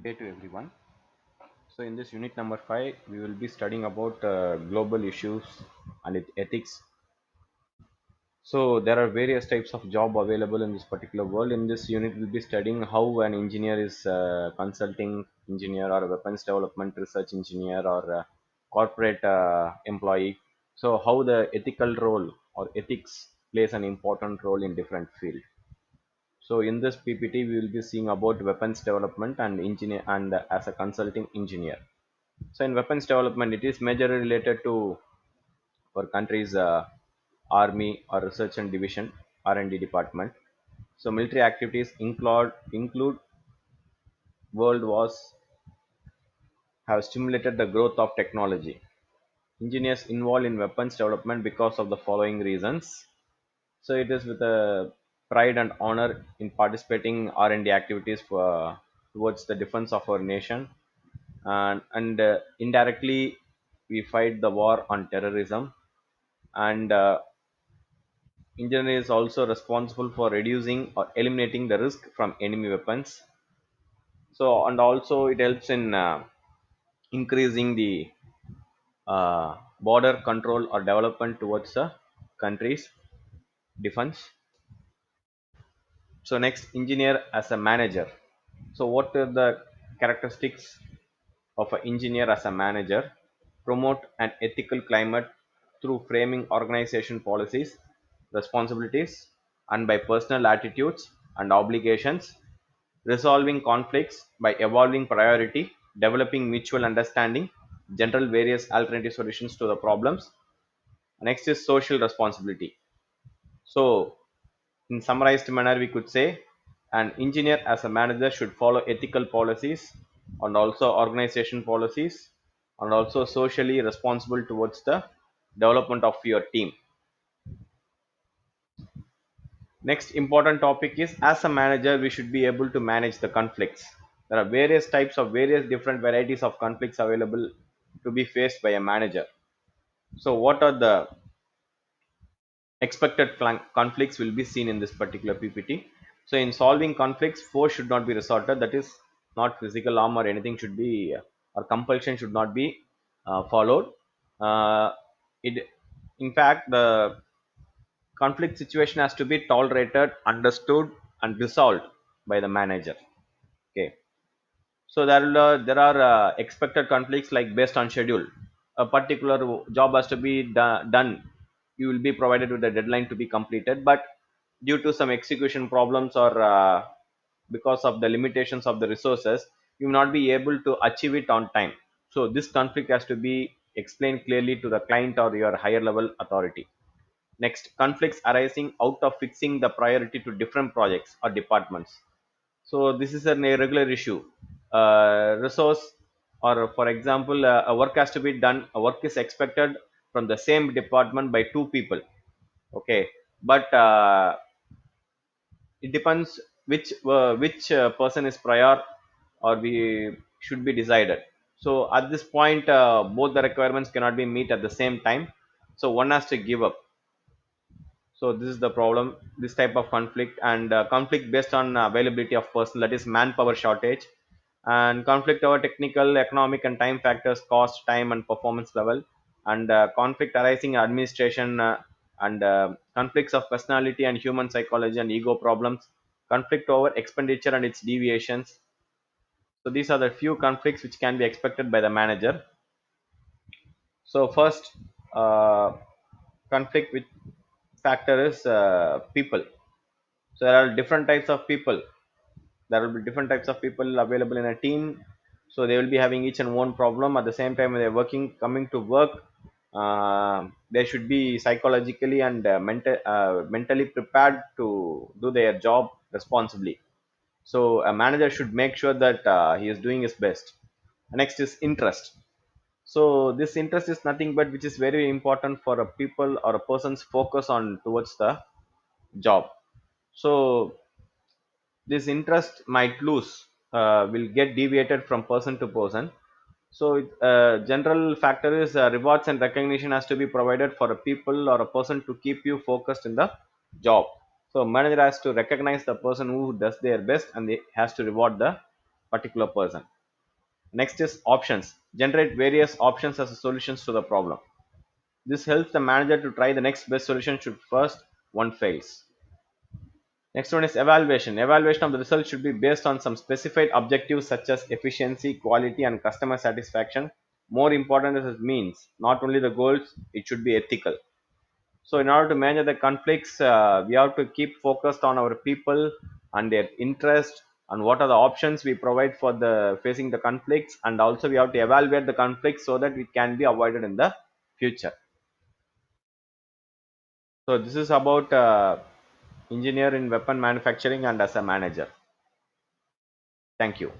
Day to everyone. So in this unit number 5, we will be studying about global issues and ethics. So there are various types of job available in this particular world. In this unit, we'll be studying how an engineer is consulting engineer or a weapons development research engineer or a corporate employee. So how the ethical role or ethics plays an important role in different field. So in this PPT, we will be seeing about weapons development and engineer and as a consulting engineer. So in weapons development, it is majorly related to our country's army or research and division R&D department. So military activities include world wars have stimulated the growth of technology. Engineers involved in weapons development because of the following reasons. So it is with a pride and honor in participating R&D activities for towards the defense of our nation, and indirectly we fight the war on terrorism. And engineer is also responsible for reducing or eliminating the risk from enemy weapons. So and also it helps in increasing the border control or development towards the country's defense. So next, engineer as a manager. So what are the characteristics of an engineer as a manager? Promote an ethical climate through framing organization policies, responsibilities, and by personal attitudes and obligations, resolving conflicts by evolving priority, developing mutual understanding, general various alternative solutions to the problems. Next is social responsibility. So in summarized manner, we could say an engineer as a manager should follow ethical policies and also organization policies and also socially responsible towards the development of your team. Next important topic is as a manager, we should be able to manage the conflicts. There are various types of various different varieties of conflicts available to be faced by a manager. So what are the expected conflicts will be seen in this particular PPT. So in solving conflicts, force should not be resorted. That is not physical harm or anything should be or compulsion should not be followed. It, in fact, the conflict situation has to be tolerated, understood, and resolved by the manager. Okay. So there are expected conflicts like based on schedule. A particular job has to be done. You will be provided with a deadline to be completed, but due to some execution problems or because of the limitations of the resources, you will not be able to achieve it on time. So this conflict has to be explained clearly to the client or your higher level authority. Next, conflicts arising out of fixing the priority to different projects or departments. So this is an irregular issue. Resource, or for example, a work has to be done. A work is expected from the same department by two people. Okay, but it depends which person is prior, or we should be decided. So at this point, both the requirements cannot be meet at the same time. So one has to give up. So this is the problem, this type of conflict. And conflict based on availability of person, that is manpower shortage. And conflict over technical, economic, and time factors, cost, time, and performance level. And conflict arising in administration, and conflicts of personality and human psychology and ego problems. Conflict over expenditure and its deviations. So these are the few conflicts which can be expected by the manager. So first, uh, conflict with factor is people. So there are different types of people. There will be different types of people available in a team. So they will be having each and one problem at the same time when they're working, coming to work. They should be psychologically and mentally prepared to do their job responsibly. So a manager should make sure that he is doing his best. Next is interest. So this interest is nothing but which is very important for a people or a person's focus on towards the job. So this interest might lose, will get deviated from person to person. So general factor is rewards and recognition has to be provided for a people or a person to keep you focused in the job. So manager has to recognize the person who does their best, and they has to reward the particular person. Next is options. Generate various options as solutions to the problem. This helps the manager to try the next best solution should first one fails. Next one is evaluation. Evaluation of the result should be based on some specified objectives such as efficiency, quality, and customer satisfaction. More important is it means not only the goals, it should be ethical. So, in order to manage the conflicts, we have to keep focused on our people and their interest and what are the options we provide for the facing the conflicts, and also we have to evaluate the conflicts so that it can be avoided in the future. So, this is about engineer in weapon manufacturing and as a manager. Thank you.